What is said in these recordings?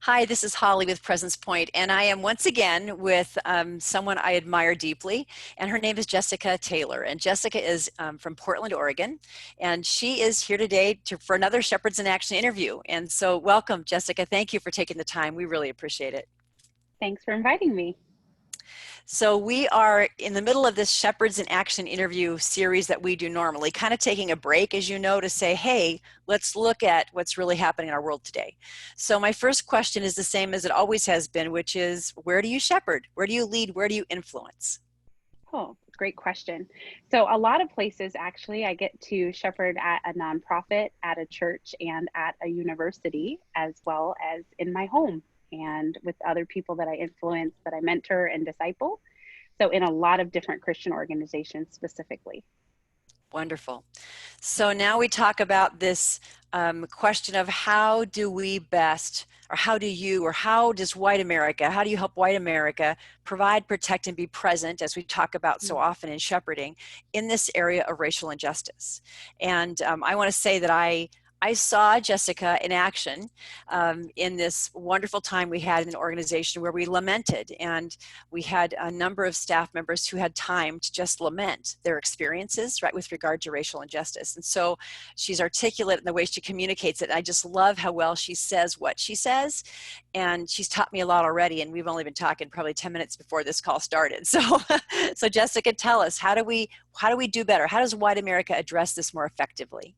Hi, this is Holly with Presence Point, and I am once again with someone I admire deeply, and her name is Jessica Taylor. And Jessica is from Portland, Oregon, and she is here today for another Shepherds in Action interview. And so welcome, Jessica. Thank you for taking the time. We really appreciate it. Thanks for inviting me. So we are in the middle of this Shepherds in Action interview series that we do normally, kind of taking a break, as you know, to say, hey, let's look at what's really happening in our world today. So my first question is the same as it always has been, which is, where do you shepherd? Where do you lead? Where do you influence? Oh, great question. So a lot of places, actually, I get to shepherd at a nonprofit, at a church, and at a university, as well as in my home and with other people that I influence, that I mentor and disciple. So in a lot of different Christian organizations specifically. Wonderful. So now we talk about this question of how do we best, or how do you, or how does white America, how do you help white America provide, protect, and be present, as we talk about so often in shepherding, in this area of racial injustice? And I want to say that I saw Jessica in action in this wonderful time we had in an organization where we lamented, and we had a number of staff members who had time to just lament their experiences, right, with regard to racial injustice. And so she's articulate in the way she communicates it. I just love how well she says what she says, and she's taught me a lot already, and we've only been talking probably 10 minutes before this call started. So, so Jessica, tell us, how do we do better? How does white America address this more effectively?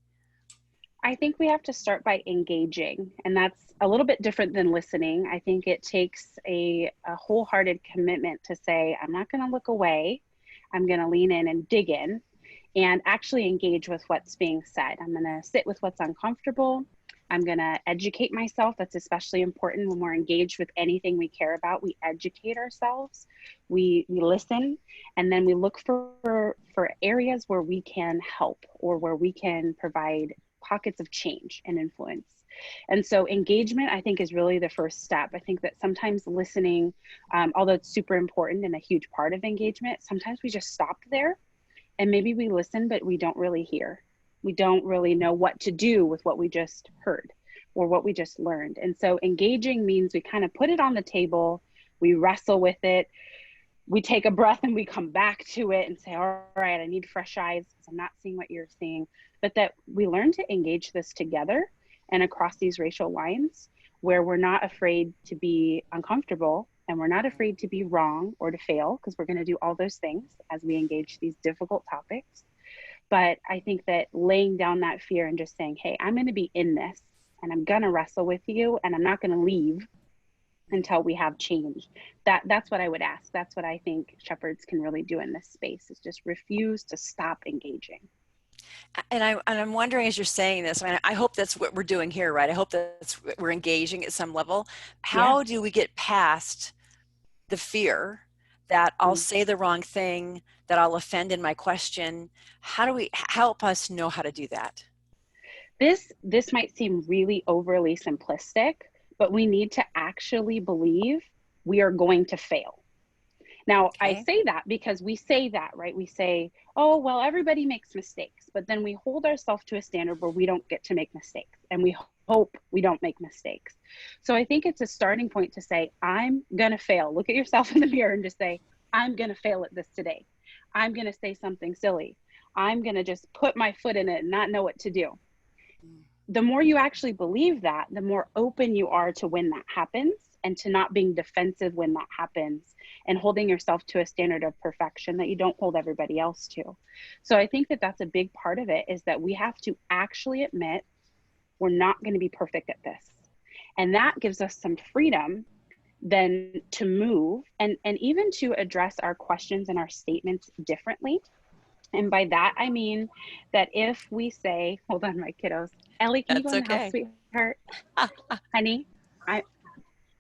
I think we have to start by engaging, and that's a little bit different than listening. I think it takes a wholehearted commitment to say, I'm not going to look away. I'm going to lean in and dig in and actually engage with what's being said. I'm going to sit with what's uncomfortable. I'm going to educate myself. That's especially important when we're engaged with anything we care about. We educate ourselves, we listen, and then we look for areas where we can help or where we can provide pockets of change and influence. And so engagement, I think, is really the first step. I think that sometimes listening, although it's super important and a huge part of engagement, sometimes we just stop there and maybe we listen, but we don't really hear. We don't really know what to do with what we just heard or what we just learned. And so engaging means we kind of put it on the table, we wrestle with it, we take a breath and we come back to it and say, all right, I need fresh eyes because I'm not seeing what you're seeing. But that we learn to engage this together and across these racial lines where we're not afraid to be uncomfortable and we're not afraid to be wrong or to fail, because we're going to do all those things as we engage these difficult topics. But I think that laying down that fear and just saying, hey, I'm going to be in this and I'm going to wrestle with you and I'm not going to leave until we have change. That's what I would ask. That's what I think shepherds can really do in this space, is just refuse to stop engaging. And I'm wondering, as you're saying this, I mean, I hope that's what we're doing here, right? I hope that's we're engaging at some level. Yeah. How do we get past the fear that I'll say the wrong thing, that I'll offend in my question? How do we help us know how to do that? This might seem really overly simplistic, but we need to actually believe we are going to fail. Now, I Okay. say that because we say that, right? We say, oh, well, everybody makes mistakes, but then we hold ourselves to a standard where we don't get to make mistakes and we hope we don't make mistakes. So I think it's a starting point to say, I'm going to fail. Look at yourself in the mirror and just say, I'm going to fail at this today. I'm going to say something silly. I'm going to just put my foot in it and not know what to do. The more you actually believe that, the more open you are to when that happens and to not being defensive when that happens and holding yourself to a standard of perfection that you don't hold everybody else to. So I think that that's a big part of it, is that we have to actually admit we're not going to be perfect at this. And that gives us some freedom then to move and even to address our questions and our statements differently. And by that, I mean that if we say, hold on, my kiddos, Ellie, can you go That's in the house, okay. sweetheart? Honey,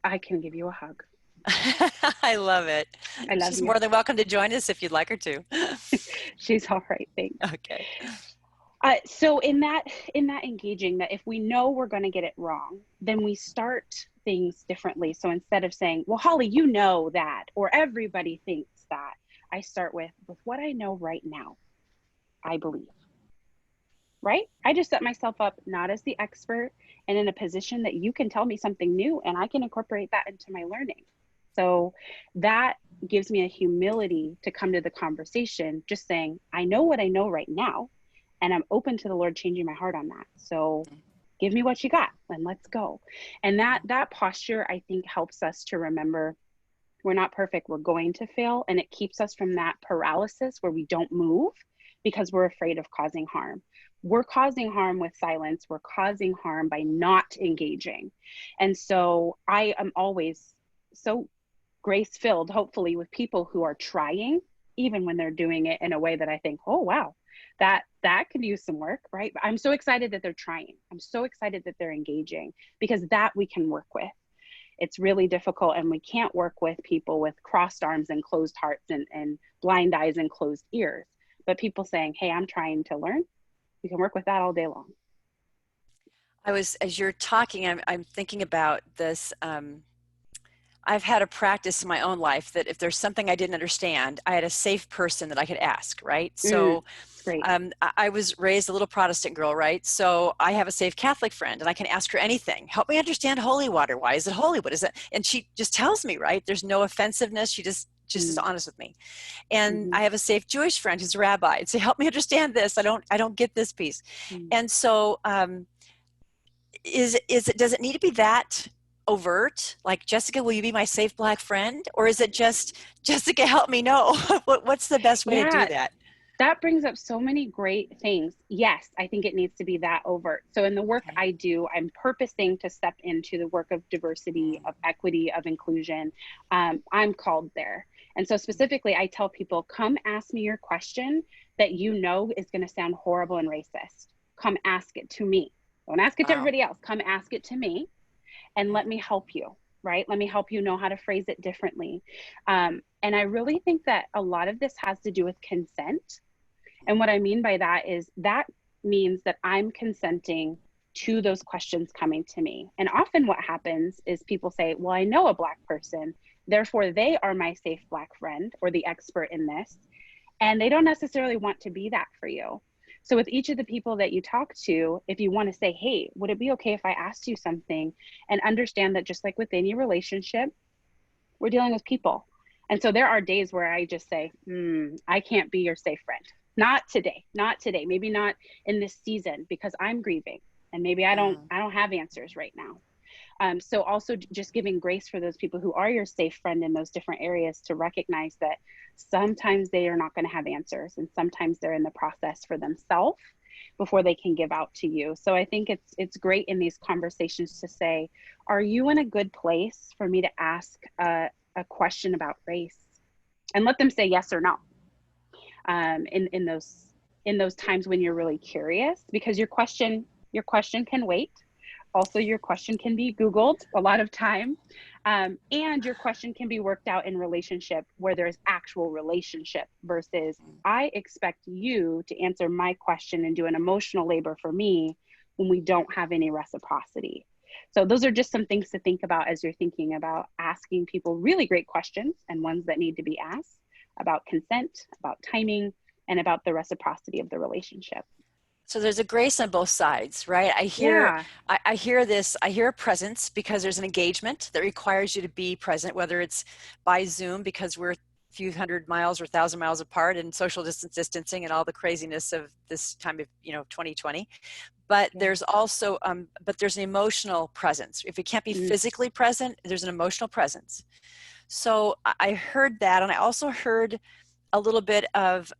I can give you a hug. I love it. I love She's you. more than welcome to join us if you'd like her to. She's all right, thanks. Okay. So in that engaging, that if we know we're going to get it wrong, then we start things differently. So instead of saying, well, Holly, you know that, or everybody thinks that, I start with what I know right now, I believe. right? I just set myself up not as the expert and in a position that you can tell me something new and I can incorporate that into my learning. So that gives me a humility to come to the conversation, just saying, I know what I know right now, and I'm open to the Lord changing my heart on that. So give me what you got and let's go. And that posture, I think, helps us to remember we're not perfect, we're going to fail, and it keeps us from that paralysis where we don't move because we're afraid of causing harm. We're causing harm with silence, we're causing harm by not engaging. And so I am always so grace filled, hopefully, with people who are trying, even when they're doing it in a way that I think, oh wow, that could use some work, right? But I'm so excited that they're trying, I'm so excited that they're engaging, because that we can work with. It's really difficult, and we can't work with people with crossed arms and closed hearts and blind eyes and closed ears. But people saying, hey, I'm trying to learn, we can work with that all day long. As you're talking, I'm thinking about this. I've had a practice in my own life that if there's something I didn't understand, I had a safe person that I could ask, right? So Great. I was raised a little Protestant girl, right? So I have a safe Catholic friend and I can ask her anything. Help me understand holy water. Why is it holy? What is it? And she just tells me, right? There's no offensiveness. She just is Mm. honest with me. And Mm-hmm. I have a safe Jewish friend who's a rabbi. I'd say, help me understand this. I don't get this piece. Mm. And so does it need to be that overt, like, Jessica, will you be my safe black friend? Or is it just, Jessica, help me know? What's the best way to do Yeah, that? that brings up so many great things. Yes, I think it needs to be that overt. So in the work Okay. I do, I'm purposing to step into the work of diversity, of equity, of inclusion. I'm called there. And so specifically, I tell people, come ask me your question that you know is going to sound horrible and racist. Come ask it to me. Don't ask it to Wow. everybody else. Come ask it to me and let me help you, right? Let me help you know how to phrase it differently. And I really think that a lot of this has to do with consent. And what I mean by that is that means that I'm consenting to those questions coming to me. And often what happens is people say, well, I know a Black person, therefore they are my safe Black friend or the expert in this. And they don't necessarily want to be that for you. So with each of the people that you talk to, if you want to say, hey, would it be okay if I asked you something, and understand that just like with any relationship, we're dealing with people. And so there are days where I just say, I can't be your safe friend. Not today, not today. Maybe not in this season because I'm grieving and maybe Mm. I don't have answers right now. So also just giving grace for those people who are your safe friend in those different areas to recognize that sometimes they are not going to have answers and sometimes they're in the process for themselves before they can give out to you. So I think it's great in these conversations to say, are you in a good place for me to ask a question about race? And let them say yes or no. In those times when you're really curious, because your question can wait. Also, your question can be Googled a lot of time, and your question can be worked out in relationship where there's actual relationship versus I expect you to answer my question and do an emotional labor for me when we don't have any reciprocity. So those are just some things to think about as you're thinking about asking people really great questions and ones that need to be asked about consent, about timing, and about the reciprocity of the relationship. So there's a grace on both sides, right? Yeah. I hear this, I hear a presence because there's an engagement that requires you to be present, whether it's by Zoom because we're a few hundred miles or 1,000 miles apart and social distancing and all the craziness of this time of, 2020. But Yeah. there's also, but there's an emotional presence. If it can't be Mm, physically present, there's an emotional presence. So I heard that. And I also heard a little bit of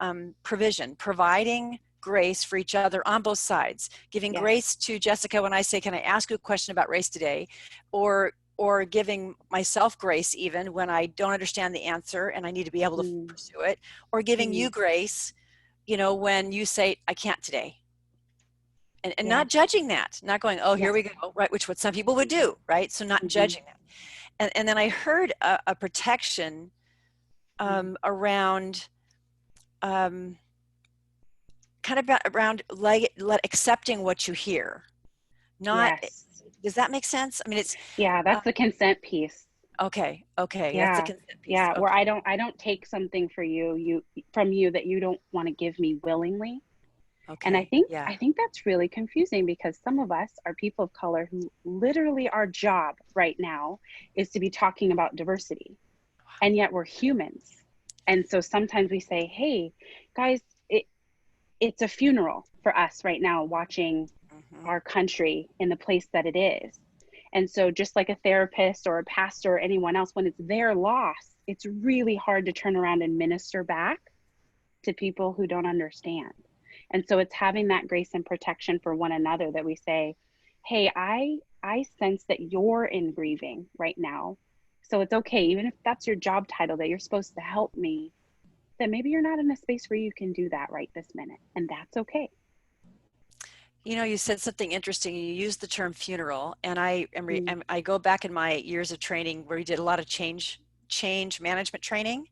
providing grace for each other on both sides, giving yes. grace to Jessica when I say, can I ask you a question about race today? Or giving myself grace even when I don't understand the answer and I need to be able to Mm, pursue it, or giving mm, you grace, when you say, I can't today. And not yes. judging that, not going, oh, here Yes. we go, right, which what some people would do, right? So not Mm-hmm. judging that. And then I heard a protection Mm, around um, kind of around like accepting what you hear. Not, yes. does that make sense? I mean, it's Yeah, uh, that's the consent piece. okay, that's the Yeah. consent piece. Yeah, where Okay. I don't take something for you from you that you don't want to give me willingly. And Okay. Yeah. I think that's really confusing because some of us are people of color who literally our job right now is to be talking about diversity, and yet we're humans. And so sometimes we say, hey, guys, it's a funeral for us right now watching Hmm. our country in the place that it is. And so, just like a therapist or a pastor or anyone else, when it's their loss, it's really hard to turn around and minister back to people who don't understand. And so, it's having that grace and protection for one another that we say, hey, I sense that you're in grieving right now. So, it's okay, even if that's your job title, that you're supposed to help me, that maybe you're not in a space where you can do that right this minute. And that's okay. You know, you said something interesting. You used the term funeral, and Mm. I go back in my years of training where we did a lot of change management training,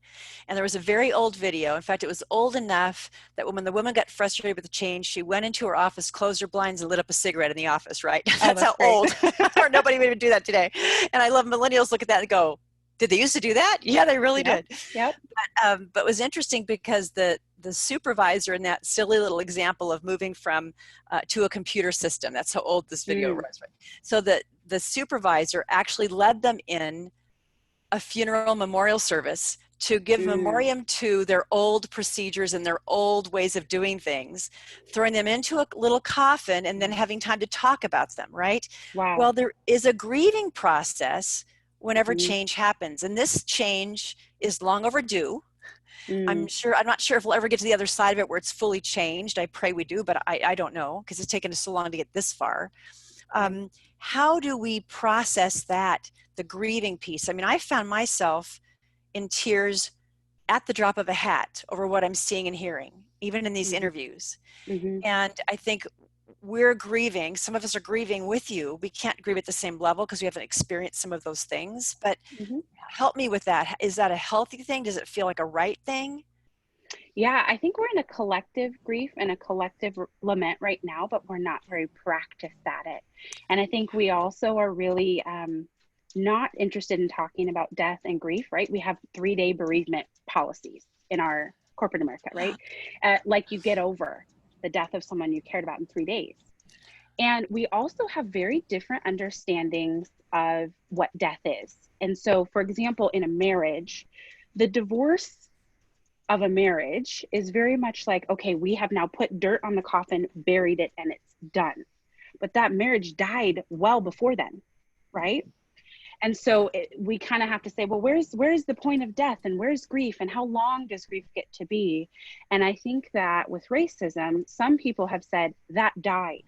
and there was a very old video. In fact, it was old enough that when the woman got frustrated with the change, she went into her office, closed her blinds, and lit up a cigarette in the office. Right? Oh, That's that's how great. old. Or nobody would even do that today. And I love millennials look at that and go, "Did they used to do that? Yeah, they really Yep. did." Yep. But it was interesting because the supervisor in that silly little example of moving from to a computer system, that's how old this video Mm. was, right? So the supervisor actually led them in a funeral memorial service to give Mm. memoriam to their old procedures and their old ways of doing things, throwing them into a little coffin and then having time to talk about them, right? Wow. Well, there is a grieving process whenever Mm. change happens, and this change is long overdue. Mm. I'm not sure if we'll ever get to the other side of it where it's fully changed. I pray we do, but I don't know because it's taken us so long to get this far. Yep. How do we process that, the grieving piece? I mean, I found myself in tears at the drop of a hat over what I'm seeing and hearing, even in these Mm-hmm. interviews. Mm-hmm. And I think we're grieving. Some of us are grieving with you. We can't grieve at the same level because we haven't experienced some of those things. But Mm-hmm. help me with that. Is that a healthy thing? Does it feel like a right thing? Yeah, I think we're in a collective grief and a collective lament right now, but we're not very practiced at it. And I think we also are really not interested in talking about death and grief, right? We have 3-day bereavement policies in our corporate America, right? Like you get over the death of someone you cared about in 3 days. And we also have very different understandings of what death is. And so, for example, in a marriage, the divorce of a marriage is very much like, okay, we have now put dirt on the coffin, buried it, and it's done. But that marriage died well before then, right? And Yeah. so we kind of have to say, well, where's the point of death, and where's grief, and how long does grief get to be? And I think that with racism, some people have said that died.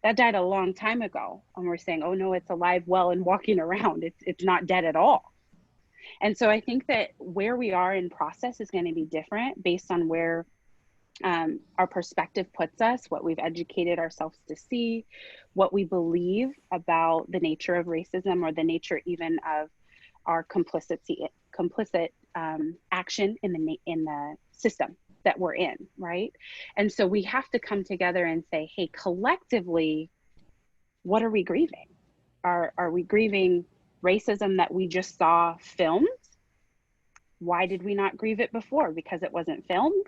That died a long time ago, and we're saying, oh no, it's alive, well, and walking around. It's not dead at all. And so I think that where we are in process is going to be different based on where our perspective puts us, what we've educated ourselves to see, what we believe about the nature of racism or the nature even of our complicit action in the system that we're in, right? And so we have to come together and say, hey, collectively, what are we grieving? Are we grieving racism that we just saw filmed? Why did we not grieve it before? Because it wasn't filmed.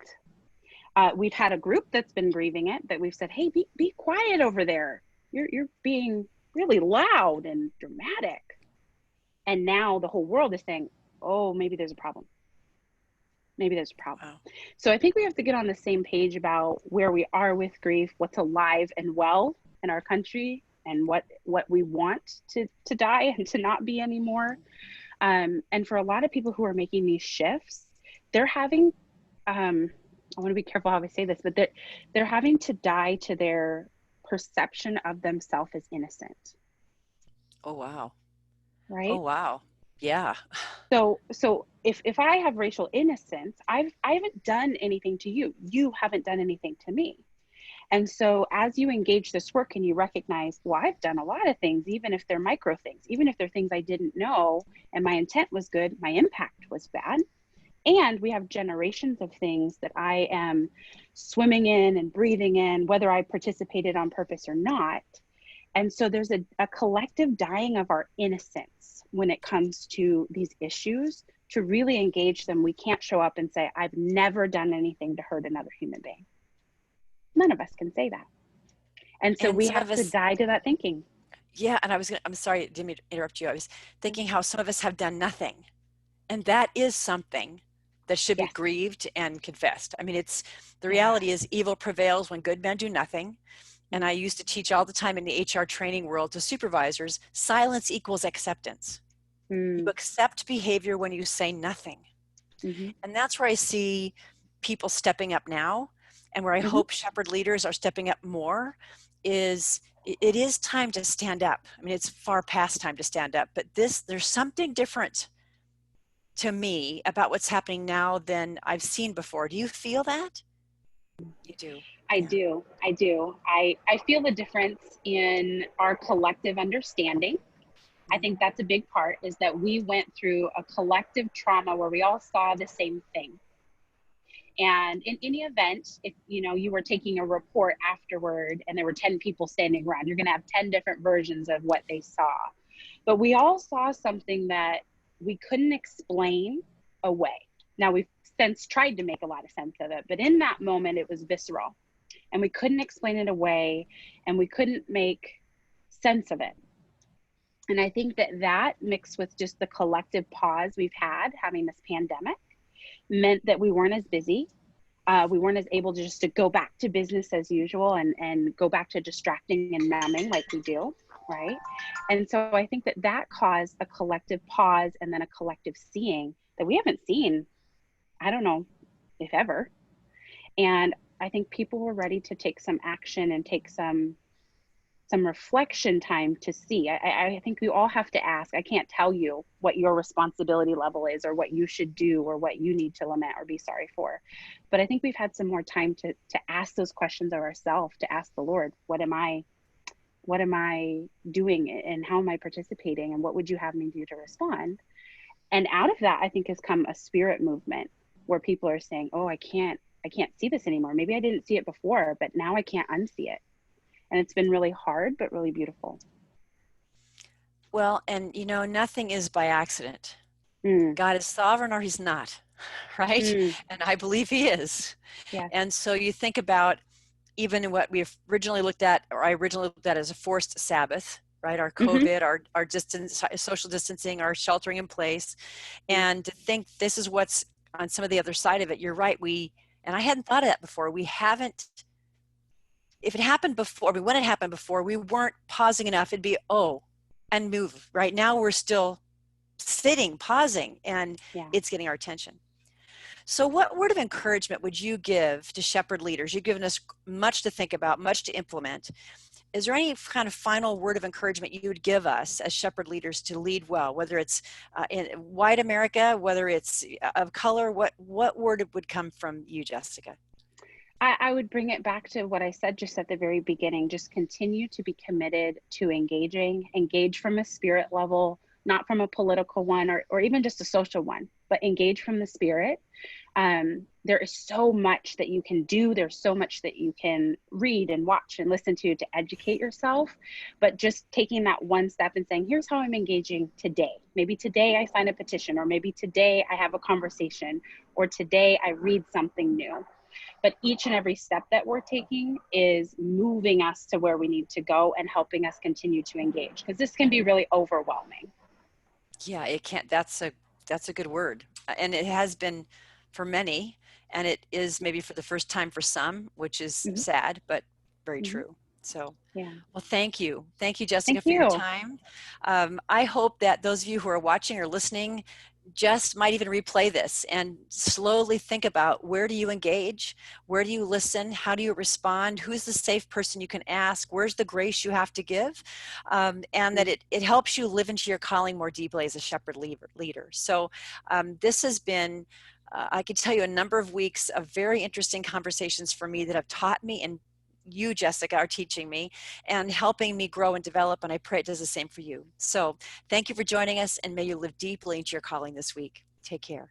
We've had a group that's been grieving it, that we've said, hey, be quiet over there. You're being really loud and dramatic. And now the whole world is saying, oh, maybe there's a problem. Maybe there's a problem. Wow. So I think we have to get on the same page about where we are with grief, what's alive and well in our country, and what we want to die and to not be anymore. And for a lot of people who are making these shifts, they're having I want to be careful how I say this, but they're having to die to their perception of themselves as innocent, Oh, wow. Oh, right? wow. Yeah. So if I have racial innocence, I haven't done anything to you. You haven't done anything to me. And so as you engage this work and you recognize, well, I've done a lot of things, even if they're micro things, even if they're things I didn't know and my intent was good, my impact was bad. And we have generations of things that I am swimming in and breathing in, whether I participated on purpose or not. And so there's a collective dying of our innocence when it comes to these issues. To really engage them, we can't show up and say, I've never done anything to hurt another human being. None of us can say that. And so And we some have of to us, die to that thinking. yeah, and I'm sorry, I didn't mean to interrupt you. I was No. thinking how some of us have done nothing. And that is something that should be Yes. grieved and confessed. I mean, the Yeah. reality is evil prevails when good men do nothing. And I used to teach all the time in the HR training world to supervisors, silence equals acceptance. You Mm-hmm. accept behavior when you say nothing. Mm-hmm. And that's where I see people stepping up now, and where I Mm-hmm. hope shepherd leaders are stepping up more is it is time to stand up. I mean, it's far past time to stand up, but there's something different to me about what's happening now than I've seen before. Do you feel that? You do. I Yeah. do. I do. I feel the difference in our collective understanding. I Mm. think that's a big part, is that we went through a collective trauma where we all saw the same thing. And in any event, if you were taking a report afterward and there were 10 people standing around, you're going to have 10 different versions of what they saw. But we all saw something that we couldn't explain away. Now we've since tried to make a lot of sense of it, but in that moment it was visceral and we couldn't explain it away and we couldn't make sense of it. And I think that mixed with just the collective pause we've had having this pandemic meant that we weren't as busy. We weren't as able to just to go back to business as usual and go back to distracting and numbing like we do, right? And so I think that caused a collective pause and then a collective seeing that we haven't seen, I don't know if ever. And I think people were ready to take some action and take some reflection time to see. I think we all have to ask. I can't tell you what your responsibility level is or what you should do or what you need to lament or be sorry for. But I think we've had some more time to ask those questions of ourselves, to ask the Lord, what am I doing and how am I participating and what would you have me do to respond? And out of that, I think has come a spirit movement where people are saying, oh, I can't see this anymore. Maybe I didn't see it before, but now I can't unsee it. And it's been really hard, but really beautiful. Well, and nothing is by accident. Mm, God is sovereign or he's not, right? mm, And I believe he is. yes. And so you think about even what we originally looked at, or I originally looked at as a forced Sabbath, right? Our Hmm. COVID, our distance, social distancing, our sheltering in place, Yeah. and to think this is what's on some of the other side of it. You're right. And I hadn't thought of that before. We haven't, if it happened before, I mean, when it happened before, we weren't pausing enough. It'd be, oh, and move. Right now, we're still sitting, pausing, and Yeah. it's getting our attention. So, what word of encouragement would you give to shepherd leaders? You've given us much to think about, much to implement. Is there any kind of final word of encouragement you would give us as shepherd leaders to lead well, whether it's in white America, whether it's of color? What word would come from you, Jessica? I would bring it back to what I said just at the very beginning. Just continue to be committed to engage from a spirit level, not from a political one or even just a social one, but engage from the spirit. There is so much that you can do. There's so much that you can read and watch and listen to educate yourself. But just taking that one step and saying, here's how I'm engaging today. Maybe today I sign a petition, or maybe today I have a conversation, or today I read something new. But each and every step that we're taking is moving us to where we need to go and helping us continue to engage, because this can be really overwhelming. Yeah, it can't. That's a good word, and it has been for many, and it is maybe for the first time for some, which is Mm-hmm. sad, but very Mm-hmm. true. So, Yeah. well, thank you, Jessica, Thank for your you. time. I hope that those of you who are watching or listening just might even replay this and slowly think about, where do you engage? Where do you listen? How do you respond? Who's the safe person you can ask? Where's the grace you have to give? And that it helps you live into your calling more deeply as a shepherd leader. So this has been, I could tell you, a number of weeks of very interesting conversations for me that have taught me, and you, Jessica, are teaching me and helping me grow and develop, and I pray it does the same for you. So thank you for joining us, and may you live deeply into your calling this week. Take care.